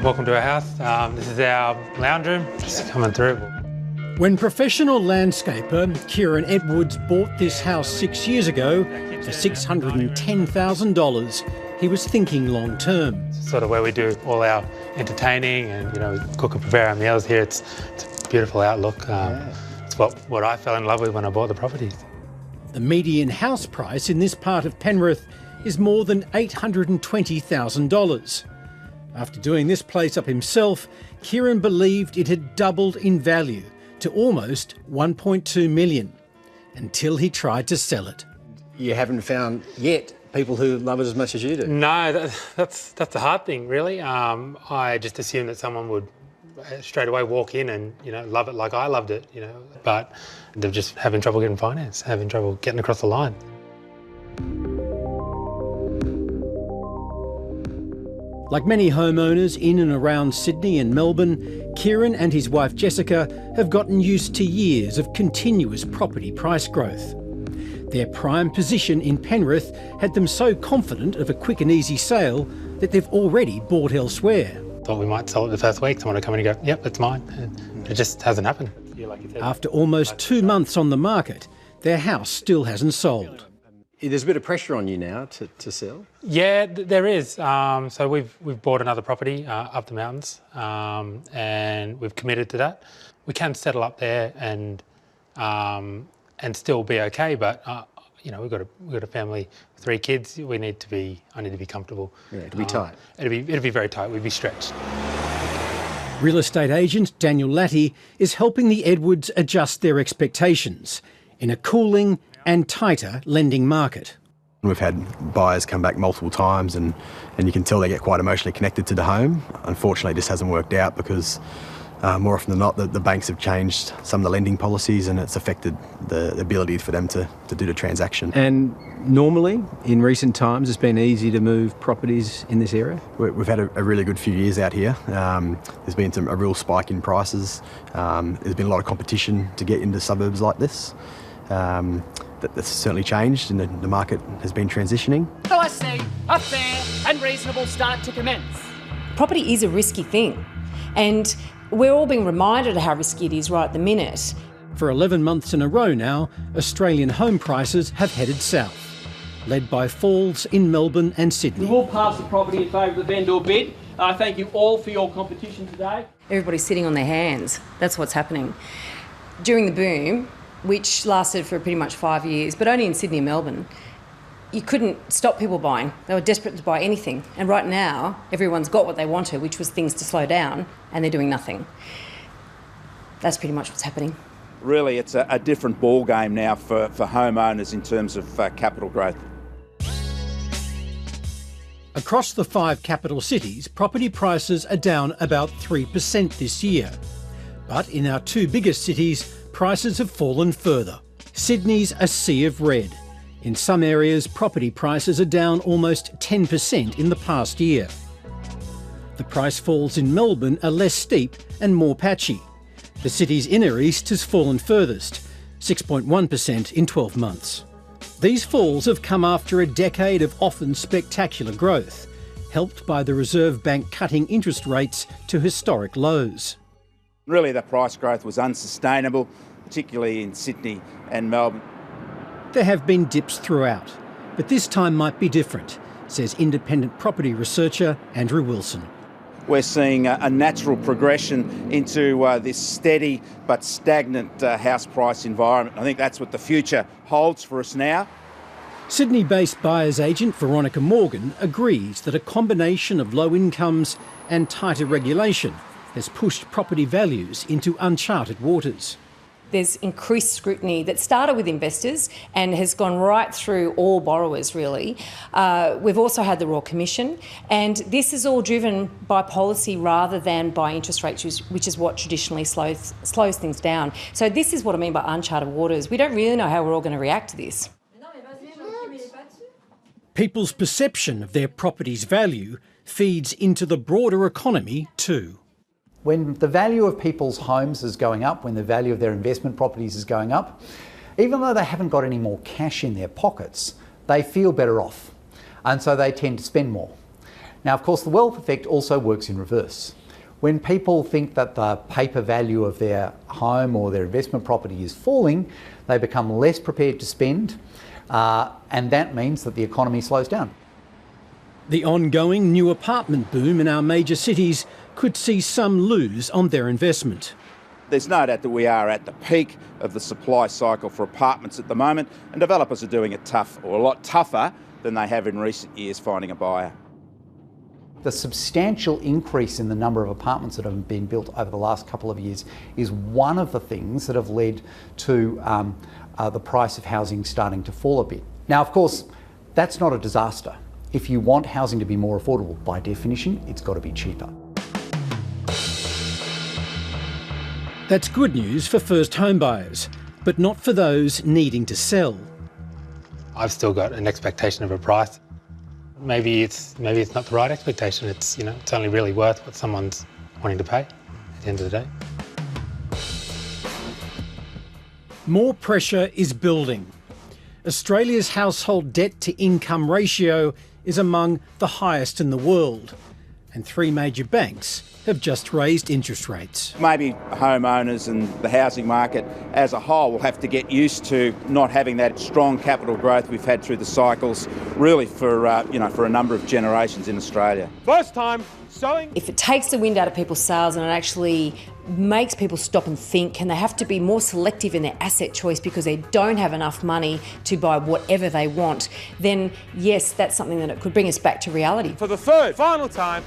Welcome to our house. This is our lounge room, just coming through. When professional landscaper Kieran Edwards bought this house 6 years ago for $610,000, he was thinking long term. It's sort of where we do all our entertaining and, cook and prepare our meals here. It's a beautiful outlook. It's what I fell in love with when I bought the property. The median house price in this part of Penrith is more than $820,000. After doing this place up himself, Kieran believed it had doubled in value to almost $1.2 million, until he tried to sell it. You haven't found yet people who love it as much as you do? No, that's the hard thing, really. I just assumed that someone would straight away walk in and, love it like I loved it, but they're just having trouble getting finance, having trouble getting across the line. Like many homeowners in and around Sydney and Melbourne, Kieran and his wife Jessica have gotten used to years of continuous property price growth. Their prime position in Penrith had them so confident of a quick and easy sale that they've already bought elsewhere. Thought we might sell it the first week. Someone would come in and go, yep, it's mine. And it just hasn't happened. After almost 2 months on the market, their house still hasn't sold. There's a bit of pressure on you now to sell? Yeah, there is. So we've bought another property up the mountains, and we've committed to that. We can settle up there and still be okay, but we've got a family, 3 kids. I need to be comfortable. Yeah, it'll be tight. It'll be very tight. We'd be stretched. Real estate agent Daniel Latty is helping the Edwards adjust their expectations in a cooling and tighter lending market. We've had buyers come back multiple times and you can tell they get quite emotionally connected to the home. Unfortunately, this hasn't worked out because more often than not, the banks have changed some of the lending policies and it's affected the ability for them to do the transaction. And normally, in recent times, it's been easy to move properties in this area? We've had a really good few years out here. There's been a real spike in prices. There's been a lot of competition to get into suburbs like this. That's certainly changed and the market has been transitioning. So I see a fair and reasonable start to commence. Property is a risky thing and we're all being reminded of how risky it is right at the minute. For 11 months in a row now, Australian home prices have headed south, led by falls in Melbourne and Sydney. We will pass the property in favour of the vendor bid. I thank you all for your competition today. Everybody's sitting on their hands. That's what's happening. During the boom, which lasted for pretty much 5 years, but only in Sydney and Melbourne, you couldn't stop people buying. They were desperate to buy anything. And right now, everyone's got what they wanted, which was things to slow down, and they're doing nothing. That's pretty much what's happening. Really, it's a different ball game now for homeowners in terms of capital growth. Across the 5 capital cities, property prices are down about 3% this year. But in our 2 biggest cities, prices have fallen further. Sydney's a sea of red. In some areas, property prices are down almost 10% in the past year. The price falls in Melbourne are less steep and more patchy. The city's inner east has fallen furthest, 6.1% in 12 months. These falls have come after a decade of often spectacular growth, helped by the Reserve Bank cutting interest rates to historic lows. Really, the price growth was unsustainable, particularly in Sydney and Melbourne. There have been dips throughout, but this time might be different, says independent property researcher Andrew Wilson. We're seeing a natural progression into this steady but stagnant house price environment. I think that's what the future holds for us now. Sydney-based buyer's agent Veronica Morgan agrees that a combination of low incomes and tighter regulation has pushed property values into uncharted waters. There's increased scrutiny that started with investors and has gone right through all borrowers, really. We've also had the Royal Commission, and this is all driven by policy rather than by interest rates, which is what traditionally slows things down. So this is what I mean by uncharted waters. We don't really know how we're all going to react to this. People's perception of their property's value feeds into the broader economy too. When the value of people's homes is going up, when the value of their investment properties is going up, even though they haven't got any more cash in their pockets, they feel better off. And so they tend to spend more. Now, of course, the wealth effect also works in reverse. When people think that the paper value of their home or their investment property is falling, they become less prepared to spend, and that means that the economy slows down. The ongoing new apartment boom in our major cities could see some lose on their investment. There's no doubt that we are at the peak of the supply cycle for apartments at the moment, and developers are doing it tough, or a lot tougher than they have in recent years finding a buyer. The substantial increase in the number of apartments that have been built over the last couple of years is one of the things that have led to the price of housing starting to fall a bit. Now, of course, that's not a disaster. If you want housing to be more affordable, by definition, it's got to be cheaper. That's good news for first home buyers, but not for those needing to sell. I've still got an expectation of a price. Maybe it's not the right expectation. It's only really worth what someone's wanting to pay at the end of the day. More pressure is building. Australia's household debt to income ratio is among the highest in the world, and 3 major banks have just raised interest rates. Maybe homeowners and the housing market as a whole will have to get used to not having that strong capital growth we've had through the cycles, really for a number of generations in Australia. First time selling. If it takes the wind out of people's sails and it actually makes people stop and think, and they have to be more selective in their asset choice because they don't have enough money to buy whatever they want, then yes, that's something that it could bring us back to reality. For the third, final time.